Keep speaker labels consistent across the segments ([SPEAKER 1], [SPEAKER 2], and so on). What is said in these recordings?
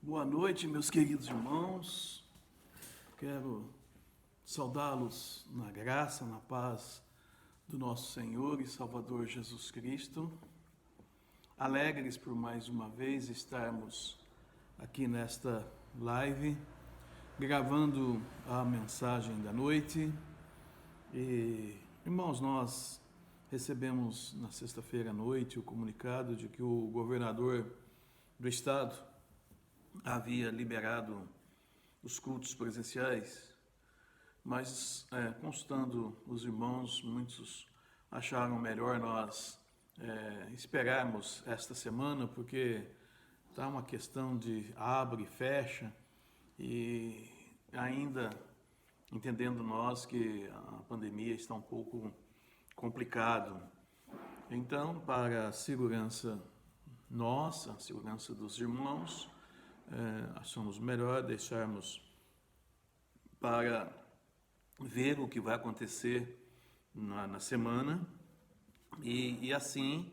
[SPEAKER 1] Boa noite, meus queridos irmãos. Quero saudá-los na graça, na paz do nosso Senhor e Salvador Jesus Cristo. Alegres por mais uma vez estarmos aqui nesta live, gravando a mensagem da noite. E, irmãos, nós recebemos na sexta-feira à noite o comunicado de que o governador do estado havia liberado os cultos presenciais, mas constando os irmãos, muitos acharam melhor nós esperarmos esta semana, porque está uma questão de abre e fecha, e ainda entendendo nós que a pandemia está um pouco complicado. Então, para a segurança nossa, a segurança dos irmãos, achamos melhor deixarmos para ver o que vai acontecer na semana e assim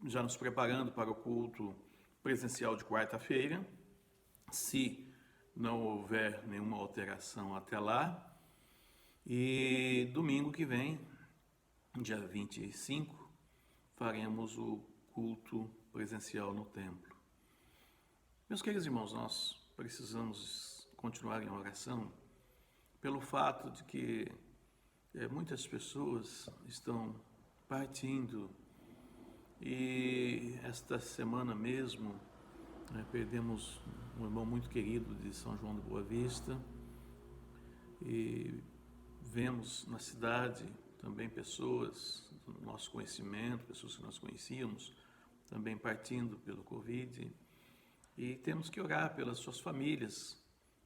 [SPEAKER 1] já nos preparando para o culto presencial de quarta-feira, se não houver nenhuma alteração até lá, e domingo que vem, dia 25, faremos o culto presencial no templo. Meus queridos irmãos, nós precisamos continuar em oração pelo fato de que muitas pessoas estão partindo e esta semana mesmo perdemos um irmão muito querido de São João da Boa Vista e vemos na cidade também pessoas do nosso conhecimento, pessoas que nós conhecíamos, também partindo pelo Covid. E temos que orar pelas suas famílias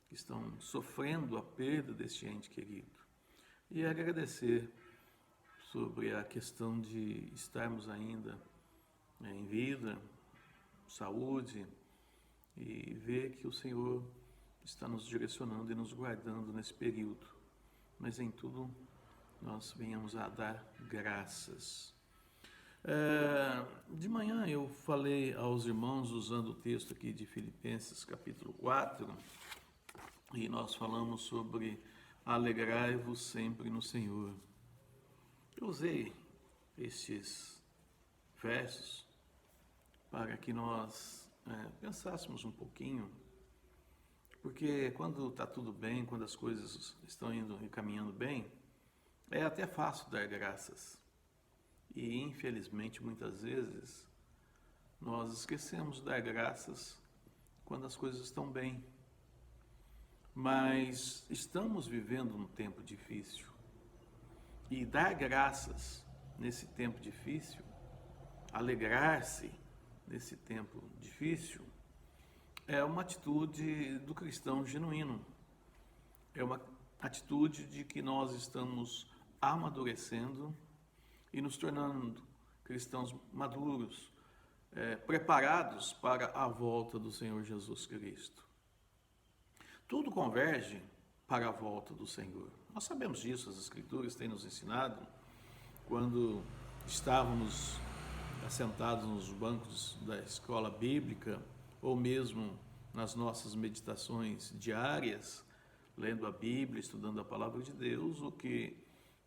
[SPEAKER 1] que estão sofrendo a perda deste ente querido. E agradecer sobre a questão de estarmos ainda em vida, saúde, e ver que o Senhor está nos direcionando e nos guardando nesse período. Mas em tudo nós venhamos a dar graças. De manhã eu falei aos irmãos usando o texto aqui de Filipenses capítulo 4 e nós falamos sobre alegrai-vos sempre no Senhor. Eu usei estes versos para que nós pensássemos um pouquinho, porque quando está tudo bem, quando as coisas estão indo e caminhando bem, é até fácil dar graças. E, infelizmente, muitas vezes, nós esquecemos de dar graças quando as coisas estão bem. Mas estamos vivendo um tempo difícil. E dar graças nesse tempo difícil, alegrar-se nesse tempo difícil, é uma atitude do cristão genuíno. É uma atitude de que nós estamos amadurecendo e nos tornando cristãos maduros, preparados para a volta do Senhor Jesus Cristo. Tudo converge para a volta do Senhor. Nós sabemos disso, as Escrituras têm nos ensinado. Quando estávamos assentados nos bancos da escola bíblica, ou mesmo nas nossas meditações diárias, lendo a Bíblia, estudando a Palavra de Deus, o que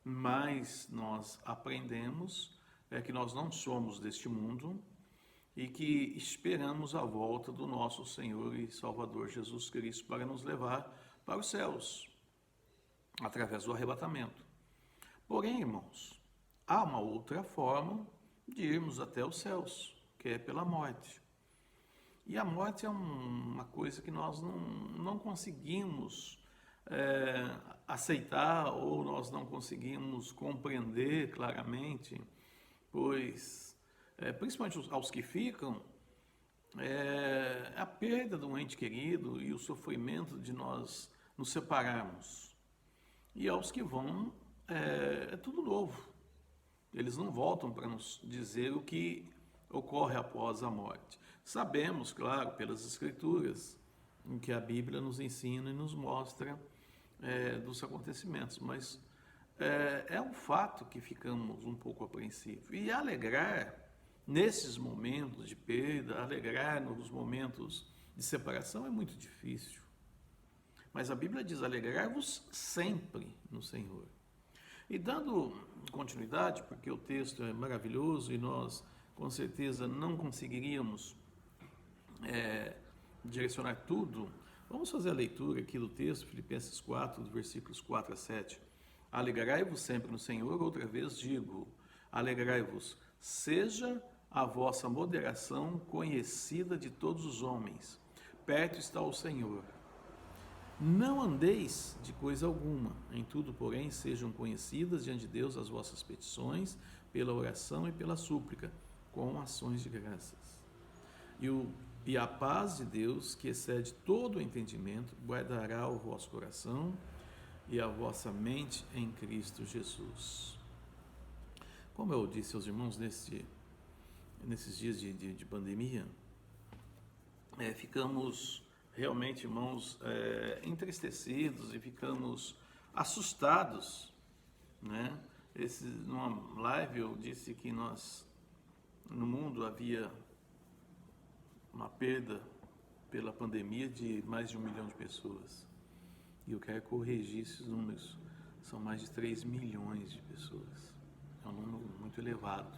[SPEAKER 1] mais nós aprendemos é que nós não somos deste mundo e que esperamos a volta do nosso Senhor e Salvador Jesus Cristo para nos levar para os céus, através do arrebatamento. Porém, irmãos, há uma outra forma de irmos até os céus, que é pela morte. E a morte é uma coisa que nós não conseguimos aceitar, ou nós não conseguimos compreender claramente, pois, principalmente aos que ficam, a perda de um ente querido e o sofrimento de nós nos separarmos. E aos que vão, é tudo novo. Eles não voltam para nos dizer o que ocorre após a morte. Sabemos, claro, pelas Escrituras, em que a Bíblia nos ensina e nos mostra dos acontecimentos, mas é um fato que ficamos um pouco apreensivos. E alegrar nesses momentos de perda, alegrar nos momentos de separação é muito difícil. Mas a Bíblia diz: alegrai-vos sempre no Senhor. E dando continuidade, porque o texto é maravilhoso e nós com certeza não conseguiríamos direcionar tudo, vamos fazer a leitura aqui do texto, Filipenses 4, dos versículos 4 a 7. Alegrai-vos sempre no Senhor, outra vez digo, alegrai-vos, seja a vossa moderação conhecida de todos os homens, perto está o Senhor. Não andeis de coisa alguma, em tudo, porém, sejam conhecidas diante de Deus as vossas petições, pela oração e pela súplica, com ações de graças. E a paz de Deus, que excede todo o entendimento, guardará o vosso coração e a vossa mente em Cristo Jesus. Como eu disse aos irmãos nesses dias de pandemia, ficamos realmente, irmãos, entristecidos e ficamos assustados, né? Numa live eu disse que no mundo havia uma perda pela pandemia de mais de 1 milhão de pessoas. E eu quero corrigir esses números. São mais de 3 milhões de pessoas. É um número muito elevado.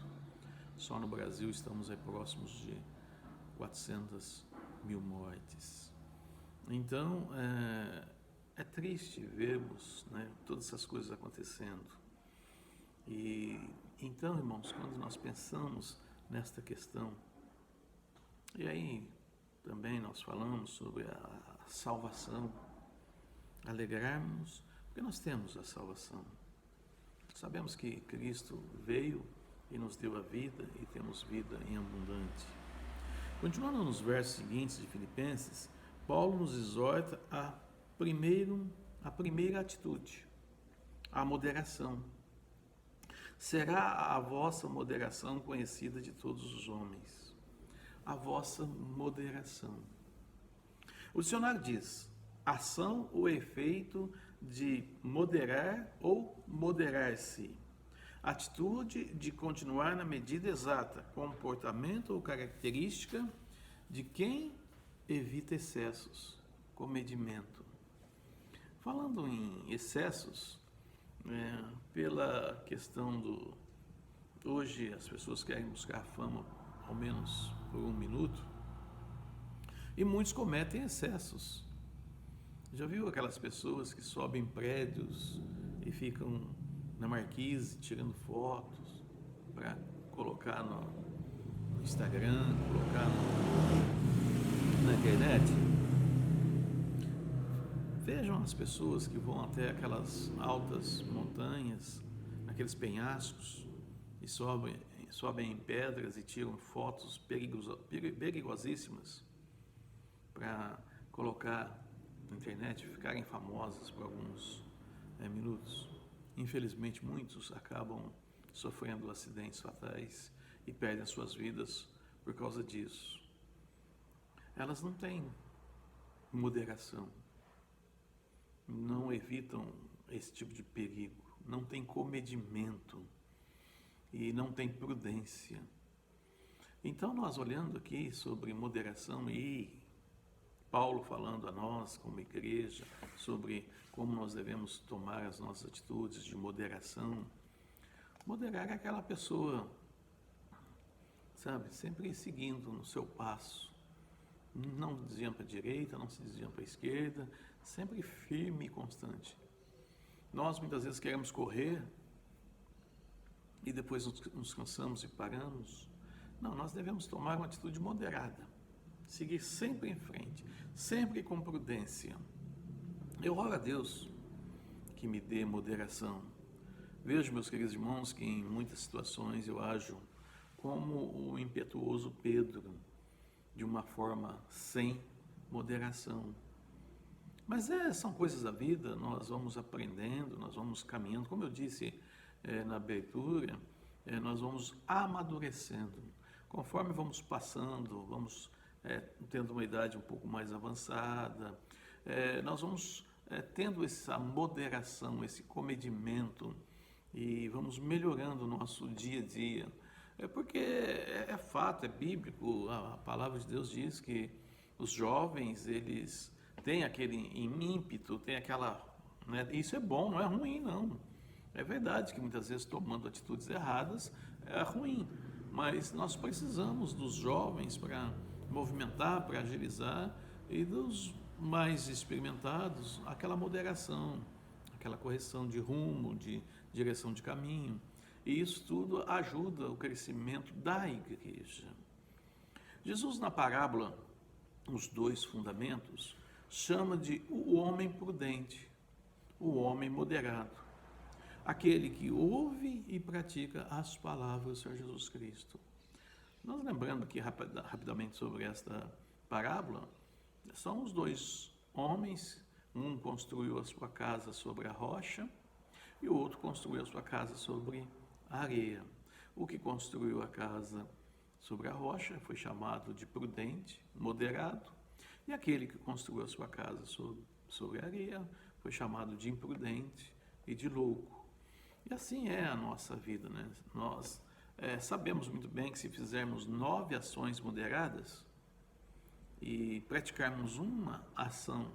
[SPEAKER 1] Só no Brasil estamos próximos de 400 mil mortes. Então, é triste vermos, né, todas essas coisas acontecendo. E então, irmãos, quando nós pensamos nesta questão, e aí também nós falamos sobre a salvação, alegrarmos, porque nós temos a salvação. Sabemos que Cristo veio e nos deu a vida e temos vida em abundante. Continuando nos versos seguintes de Filipenses, Paulo nos exorta a primeira atitude, a moderação. Será a vossa moderação conhecida de todos os homens. A vossa moderação. O dicionário diz: ação ou efeito de moderar ou moderar-se. Atitude de continuar na medida exata, comportamento ou característica de quem evita excessos, comedimento. Falando em excessos, pela questão hoje as pessoas querem buscar fama ao menos por 1 minuto, e muitos cometem excessos. Já viu aquelas pessoas que sobem prédios e ficam na marquise tirando fotos para colocar no Instagram, colocar na internet? Vejam as pessoas que vão até aquelas altas montanhas, aqueles penhascos, e sobem em pedras e tiram fotos perigosíssimas para colocar na internet e ficarem famosas por alguns minutos. Infelizmente, muitos acabam sofrendo acidentes fatais e perdem as suas vidas por causa disso. Elas não têm moderação, não evitam esse tipo de perigo, não têm comedimento e não têm prudência. Então, nós olhando aqui sobre moderação e Paulo falando a nós como igreja sobre como nós devemos tomar as nossas atitudes de moderação. Moderar é aquela pessoa, sabe, sempre seguindo no seu passo, não desviando para a direita, não se desviando para a esquerda, sempre firme e constante. Nós muitas vezes queremos correr e depois nos cansamos e paramos. Não, nós devemos tomar uma atitude moderada, seguir sempre em frente, sempre com prudência. Eu oro a Deus que me dê moderação. Vejo, meus queridos irmãos, que em muitas situações eu ajo como o impetuoso Pedro, de uma forma sem moderação. Mas são coisas da vida, nós vamos aprendendo, nós vamos caminhando. Como eu disse na abertura, nós vamos amadurecendo. Conforme vamos passando, vamos tendo uma idade um pouco mais avançada, nós vamos tendo essa moderação, esse comedimento, e vamos melhorando o nosso dia a dia. É porque é fato, é bíblico, a palavra de Deus diz que os jovens, eles têm aquele ímpeto, têm aquela, né, isso é bom, não é ruim, não. É verdade que muitas vezes tomando atitudes erradas é ruim, mas nós precisamos dos jovens para movimentar, para agilizar, e dos mais experimentados, aquela moderação, aquela correção de rumo, de direção de caminho. E isso tudo ajuda o crescimento da igreja. Jesus, na parábola, os dois fundamentos, chama de o homem prudente, o homem moderado, aquele que ouve e pratica as palavras do Senhor Jesus Cristo. Nós lembrando aqui rapidamente sobre esta parábola, são os dois homens, um construiu a sua casa sobre a rocha e o outro construiu a sua casa sobre a areia. O que construiu a casa sobre a rocha foi chamado de prudente, moderado, e aquele que construiu a sua casa sobre a areia foi chamado de imprudente e de louco. E assim é a nossa vida, né? Nós sabemos muito bem que se fizermos 9 ações moderadas e praticarmos uma ação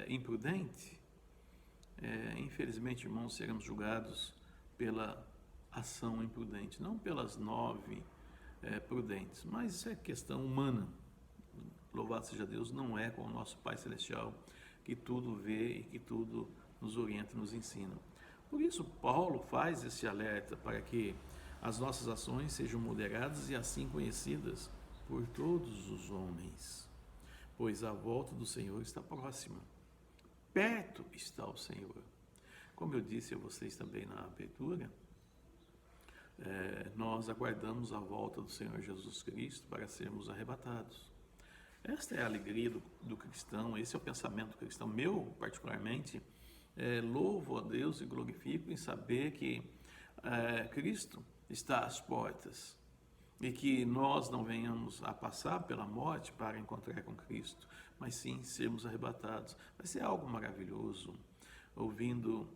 [SPEAKER 1] imprudente, infelizmente, irmãos, seremos julgados pela ação imprudente, não pelas 9 prudentes, mas isso é questão humana. Louvado seja Deus, não é com o nosso Pai Celestial que tudo vê e que tudo nos orienta e nos ensina. Por isso, Paulo faz esse alerta para que as nossas ações sejam moderadas e assim conhecidas por todos os homens, pois a volta do Senhor está próxima. Perto está o Senhor. Como eu disse a vocês também na abertura, nós aguardamos a volta do Senhor Jesus Cristo para sermos arrebatados. Esta é a alegria do cristão, esse é o pensamento cristão. Meu, particularmente, louvo a Deus e glorifico em saber que Cristo está às portas e que nós não venhamos a passar pela morte para encontrar com Cristo, mas sim sermos arrebatados. Vai ser algo maravilhoso, ouvindo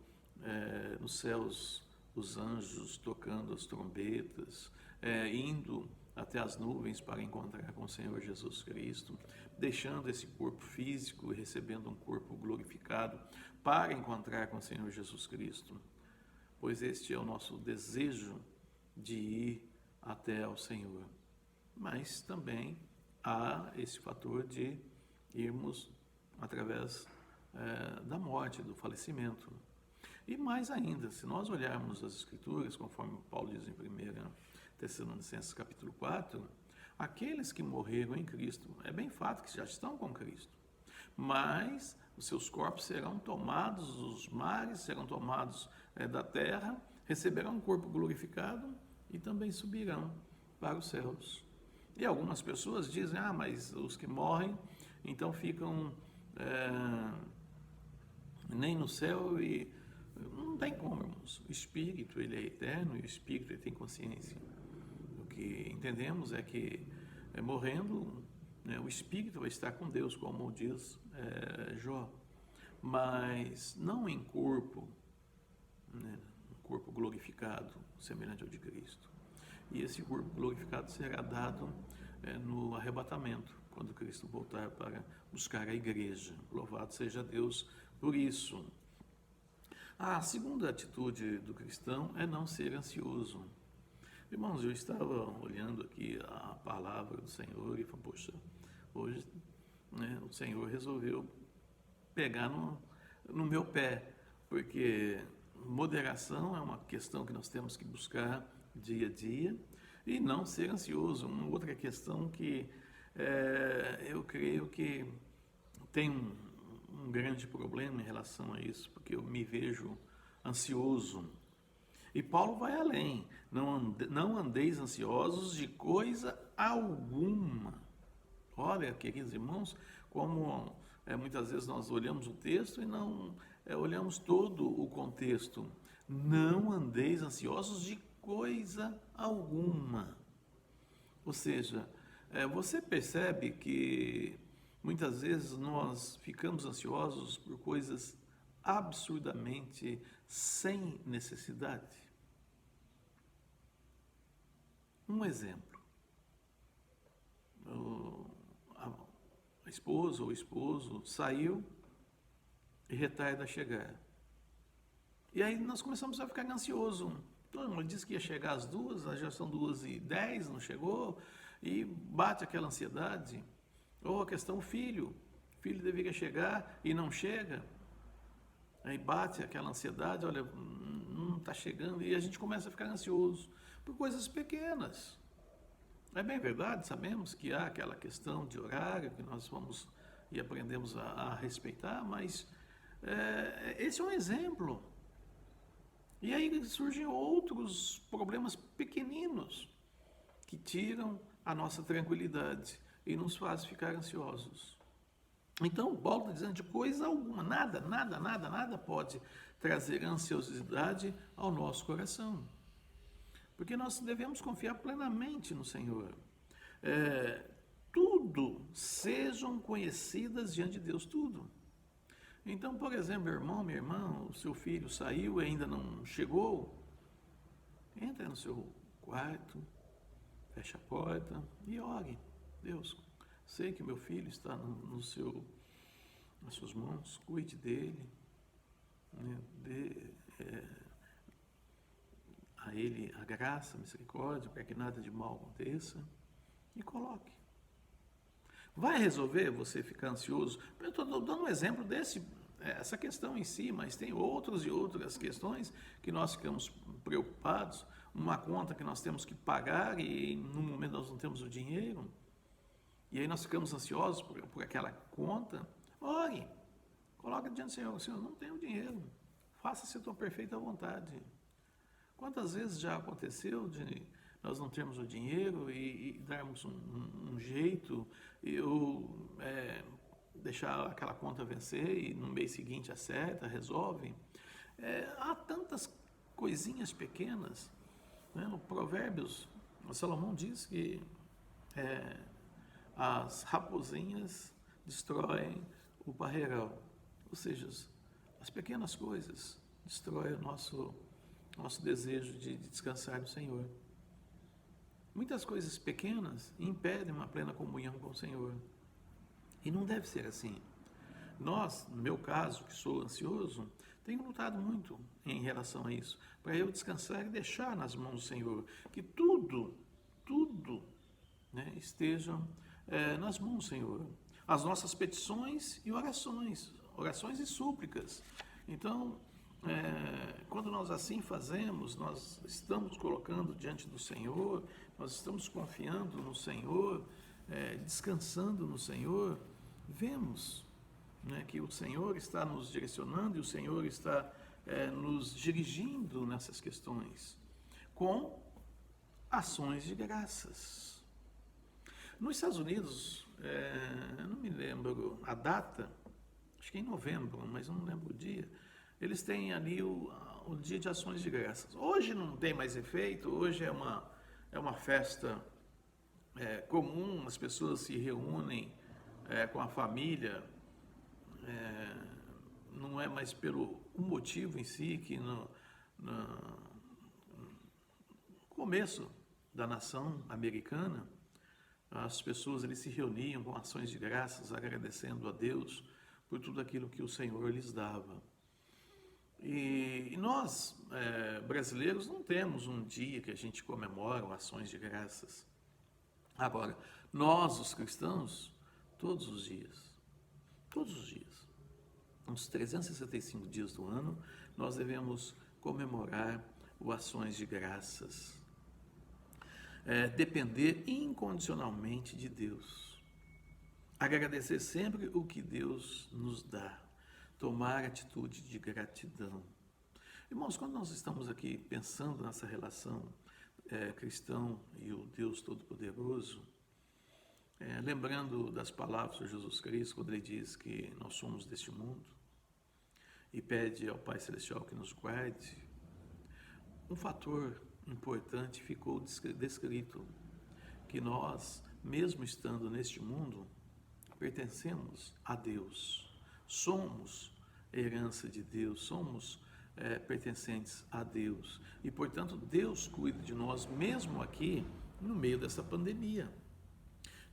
[SPEAKER 1] nos céus os anjos tocando as trombetas, indo até as nuvens para encontrar com o Senhor Jesus Cristo, deixando esse corpo físico e recebendo um corpo glorificado para encontrar com o Senhor Jesus Cristo, pois este é o nosso desejo de ir até ao Senhor. Mas também há esse fator de irmos através da morte, do falecimento. E mais ainda, se nós olharmos as Escrituras, conforme Paulo diz em 1 Tessalonicenses capítulo 4, aqueles que morreram em Cristo, é bem fato que já estão com Cristo, mas os seus corpos serão tomados dos mares, serão tomados da terra, receberão um corpo glorificado e também subirão para os céus. E algumas pessoas dizem, mas os que morrem, então ficam nem no céu e não tem como, irmãos. O Espírito, ele é eterno e o Espírito, ele tem consciência. O que entendemos é que morrendo, o Espírito vai estar com Deus, como diz Jó, mas não em corpo, um corpo glorificado, semelhante ao de Cristo. E esse corpo glorificado será dado no arrebatamento, quando Cristo voltar para buscar a igreja. Louvado seja Deus por isso. A segunda atitude do cristão é não ser ansioso. Irmãos, eu estava olhando aqui a palavra do Senhor e falei, poxa, hoje o Senhor resolveu pegar no meu pé, porque moderação é uma questão que nós temos que buscar dia a dia e não ser ansioso. Uma outra questão que eu creio que tem um grande problema em relação a isso, porque eu me vejo ansioso. E Paulo vai além, não andeis ansiosos de coisa alguma. Olha, queridos irmãos, como muitas vezes nós olhamos o texto e não olhamos todo o contexto. Não andeis ansiosos de coisa alguma. Ou seja, você percebe que muitas vezes nós ficamos ansiosos por coisas absurdamente sem necessidade. Um exemplo. A esposa ou o esposo saiu e retarda a chegar. E aí nós começamos a ficar ansiosos. Todo mundo disse que ia chegar às 2, já são 2h10, não chegou, e bate aquela ansiedade. Ou a questão filho. O filho deveria chegar e não chega. Aí bate aquela ansiedade, olha, não está chegando, e a gente começa a ficar ansioso por coisas pequenas. É bem verdade, sabemos que há aquela questão de horário que nós vamos e aprendemos a respeitar, mas esse é um exemplo. E aí surgem outros problemas pequeninos que tiram a nossa tranquilidade e nos fazem ficar ansiosos. Então, Paulo está dizendo de coisa alguma, nada pode trazer ansiosidade ao nosso coração. Porque nós devemos confiar plenamente no Senhor. Tudo sejam conhecidas diante de Deus, tudo. Então, por exemplo, meu irmão, minha irmã, o seu filho saiu e ainda não chegou, entra no seu quarto, fecha a porta e ore. Deus, sei que meu filho está nas suas mãos, cuide dele, né? Dê a ele a graça, a misericórdia, para que nada de mal aconteça, e coloque. Vai resolver você ficar ansioso? Eu estou dando um exemplo essa questão em si, mas tem outras e outras questões que nós ficamos preocupados, uma conta que nós temos que pagar e no momento nós não temos o dinheiro, e aí nós ficamos ansiosos por aquela conta. Ore, coloque diante do Senhor, Senhor, não tenho dinheiro, faça-se a tua perfeita vontade. Quantas vezes já aconteceu de nós não termos o dinheiro e darmos um jeito, ou deixar aquela conta vencer e no mês seguinte acerta, resolve? Há tantas coisinhas pequenas, né? No Provérbios, Salomão diz que as raposinhas destroem o parreiral, ou seja, as pequenas coisas destroem o nosso desejo de descansar no Senhor. Muitas coisas pequenas impedem uma plena comunhão com o Senhor. E não deve ser assim. Nós, no meu caso, que sou ansioso, tenho lutado muito em relação a isso, para eu descansar e deixar nas mãos do Senhor, que tudo, né, estejam nas mãos do Senhor. As nossas petições e orações e súplicas. Então, quando nós assim fazemos, nós estamos colocando diante do Senhor, nós estamos confiando no Senhor, descansando no Senhor, vemos, né, que o Senhor está nos direcionando e o Senhor está nos dirigindo nessas questões, com ações de graças. Nos Estados Unidos, eu não me lembro a data, acho que é em novembro, mas eu não lembro o dia, eles têm ali o dia de ações de graças. Hoje não tem mais efeito, hoje é uma festa comum, as pessoas se reúnem com a família, não é mais pelo motivo em si, que no começo da nação americana, as pessoas eles se reuniam com ações de graças, agradecendo a Deus por tudo aquilo que o Senhor lhes dava. E nós, brasileiros, não temos um dia que a gente comemora ações de graças. Agora, nós, os cristãos, todos os dias, uns 365 dias do ano, nós devemos comemorar o ações de graças. Depender incondicionalmente de Deus. Agradecer sempre o que Deus nos dá. Tomar atitude de gratidão. Irmãos, quando nós estamos aqui pensando nessa relação cristão e o Deus Todo-Poderoso, lembrando das palavras de Jesus Cristo, quando ele diz que nós somos deste mundo e pede ao Pai Celestial que nos guarde, um fator importante ficou descrito, que nós, mesmo estando neste mundo, pertencemos a Deus, somos herança de Deus, somos pertencentes a Deus, e portanto Deus cuida de nós mesmo aqui no meio dessa pandemia.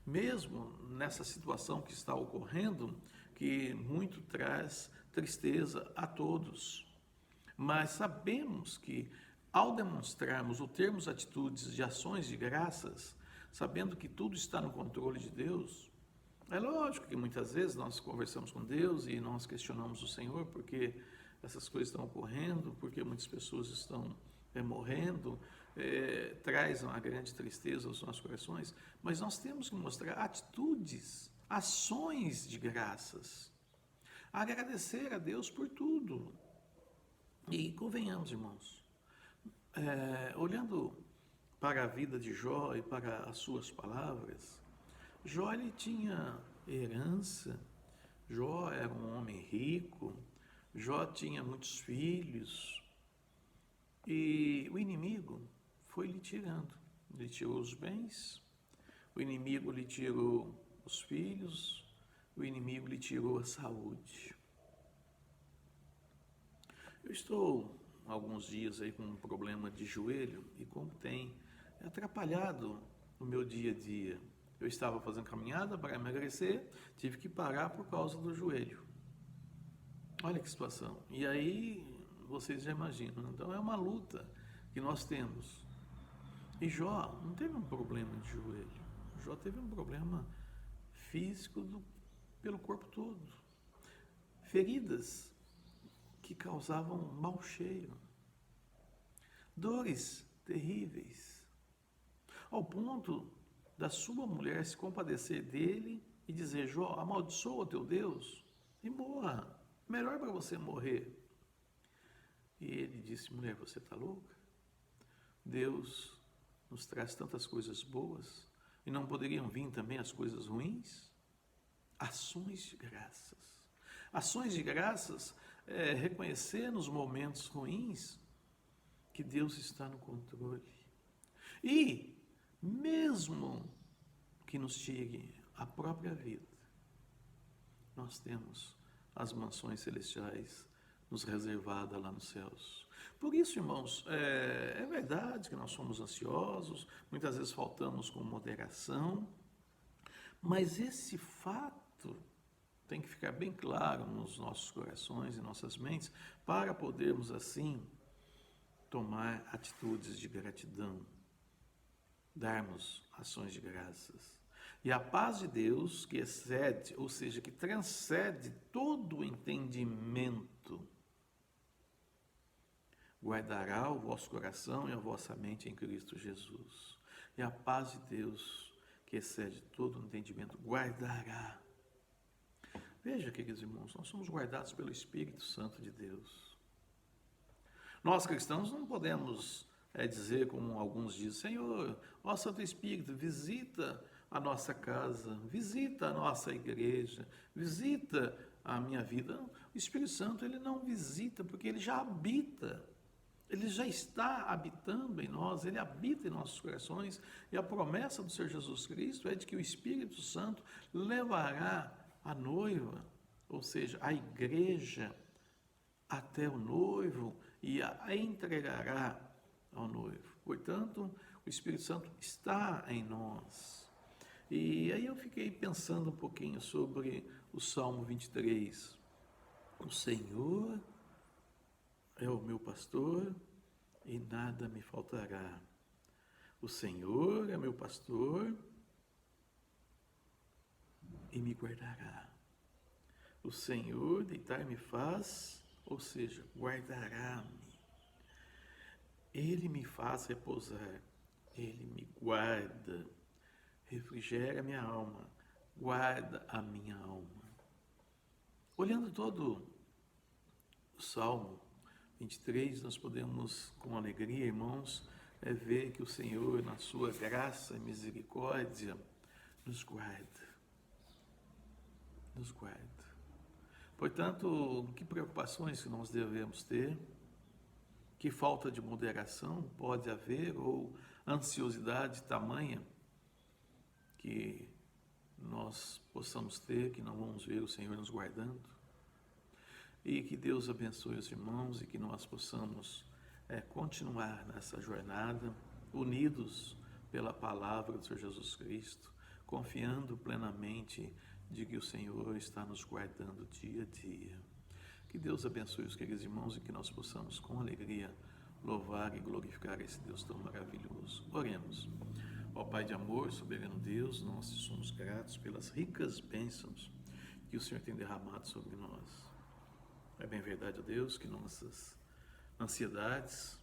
[SPEAKER 1] Mesmo nessa situação que está ocorrendo, que muito traz tristeza a todos. Mas sabemos que, ao demonstrarmos ou termos atitudes de ações de graças, sabendo que tudo está no controle de Deus, é lógico que muitas vezes nós conversamos com Deus e nós questionamos o Senhor porque essas coisas estão ocorrendo, porque muitas pessoas estão morrendo, traz uma grande tristeza aos nossos corações, mas nós temos que mostrar atitudes, ações de graças, agradecer a Deus por tudo. E convenhamos, irmãos, olhando para a vida de Jó e para as suas palavras, Jó ele tinha herança, Jó era um homem rico, Jó tinha muitos filhos, e o inimigo foi lhe tirando. Lhe tirou os bens, o inimigo lhe tirou os filhos, o inimigo lhe tirou a saúde. Eu estou há alguns dias aí com um problema de joelho e como tem atrapalhado o meu dia a dia. Eu estava fazendo caminhada para emagrecer, tive que parar por causa do joelho. Olha que situação. E aí vocês já imaginam. Então é uma luta que nós temos. E Jó não teve um problema de joelho. Jó teve um problema físico pelo corpo todo. Feridas que causavam mau cheiro. Dores terríveis. Ao ponto da sua mulher se compadecer dele e dizer: Jó, amaldiçoa teu Deus e morra. Melhor para você morrer. E ele disse: mulher, você está louca? Deus nos traz tantas coisas boas e não poderiam vir também as coisas ruins? Ações de graças. Ações de graças é reconhecer nos momentos ruins que Deus está no controle. E mesmo que nos tire a própria vida, nós temos as mansões celestiais nos reservadas lá nos céus. Por isso, irmãos, é verdade que nós somos ansiosos, muitas vezes faltamos com moderação, mas esse fato tem que ficar bem claro nos nossos corações e nossas mentes para podermos, assim, tomar atitudes de gratidão, darmos ações de graças. E a paz de Deus, que excede, ou seja, que transcende todo o entendimento, guardará o vosso coração e a vossa mente em Cristo Jesus. E a paz de Deus, que excede todo o entendimento, guardará. Veja, queridos irmãos, nós somos guardados pelo Espírito Santo de Deus. Nós cristãos não podemos dizer, como alguns dizem: Senhor, ó Santo Espírito, visita a nossa casa, visita a nossa igreja, visita a minha vida. Não, o Espírito Santo, ele não visita, porque ele já habita. Ele já está habitando em nós, ele habita em nossos corações, e a promessa do Senhor Jesus Cristo é de que o Espírito Santo levará a noiva, ou seja, a igreja, até o noivo e a entregará ao noivo. Portanto, o Espírito Santo está em nós. E aí eu fiquei pensando um pouquinho sobre o Salmo 23. O Senhor é o meu pastor e nada me faltará. O Senhor é meu pastor e me guardará. O Senhor deitar-me faz, ou seja, guardará-me. Ele me faz repousar, ele me guarda, refrigera a minha alma, guarda a minha alma. Olhando todo o Salmo 23, nós podemos, com alegria, irmãos, ver que o Senhor, na sua graça e misericórdia, nos guarda. Nos guarda. Portanto, que preocupações que nós devemos ter? Que falta de moderação pode haver, ou ansiosidade tamanha que nós possamos ter, que não vamos ver o Senhor nos guardando? E que Deus abençoe os irmãos e que nós possamos continuar nessa jornada, unidos pela palavra do Senhor Jesus Cristo, confiando plenamente de que o Senhor está nos guardando dia a dia. Que Deus abençoe os queridos irmãos e que nós possamos com alegria louvar e glorificar esse Deus tão maravilhoso. Oremos. Ó Pai de amor, soberano Deus, nós somos gratos pelas ricas bênçãos que o Senhor tem derramado sobre nós. É bem verdade, ó Deus, que nossas ansiedades,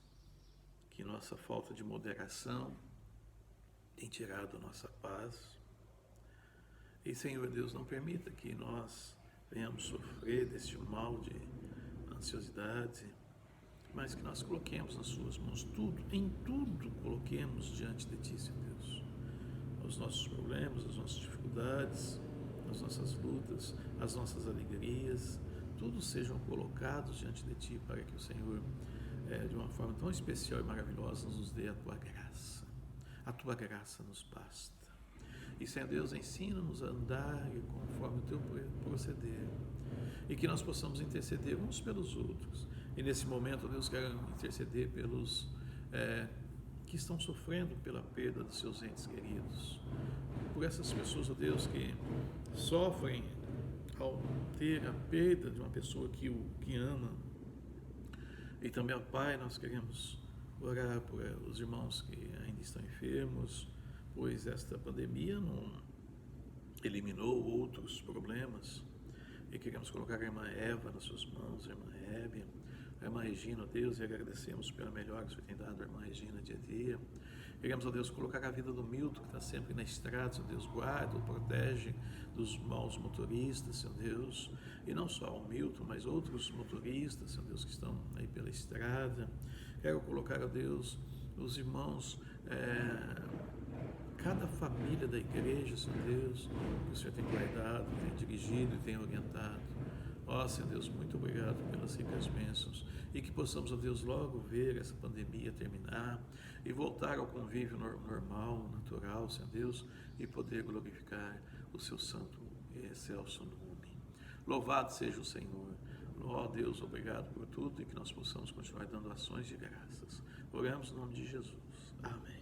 [SPEAKER 1] que nossa falta de moderação tem tirado a nossa paz. E, Senhor Deus, não permita que nós venhamos sofrer deste mal de ansiosidade, mas que nós coloquemos nas suas mãos tudo, em tudo coloquemos diante de Ti, Senhor Deus. Os nossos problemas, as nossas dificuldades, as nossas lutas, as nossas alegrias, tudo sejam colocados diante de Ti para que o Senhor, de uma forma tão especial e maravilhosa, nos dê a Tua graça. A Tua graça nos basta. E, Senhor Deus, ensina-nos a andar conforme o Teu proceder. E que nós possamos interceder uns pelos outros. E nesse momento, Deus, quero interceder pelos que estão sofrendo pela perda dos seus entes queridos. Por essas pessoas, ó Deus, que sofrem ao ter a perda de uma pessoa que ama. E também, ó Pai, nós queremos orar por os irmãos que ainda estão enfermos, pois esta pandemia não eliminou outros problemas. E queremos colocar a irmã Eva nas suas mãos, a irmã Hebe, a irmã Regina, ó Deus, e agradecemos pela melhor que o Senhor tem dado à irmã Regina dia a dia. Queremos, ó Deus, colocar a vida do Milton, que está sempre na estrada, Senhor Deus, guarda, protege dos maus motoristas, Senhor Deus, e não só o Milton, mas outros motoristas, Senhor Deus, que estão aí pela estrada. Quero colocar, ó Deus, os irmãos, cada família da igreja, Senhor Deus, que o Senhor tem guardado, tem dirigido e tem orientado. Ó, Senhor Deus, muito obrigado pelas ricas bênçãos e que possamos, ó Deus, logo ver essa pandemia terminar e voltar ao convívio normal, natural, Senhor Deus, e poder glorificar o seu santo e excelso nome. Louvado seja o Senhor. Ó Deus, obrigado por tudo e que nós possamos continuar dando ações de graças. Oramos no nome de Jesus. Amém.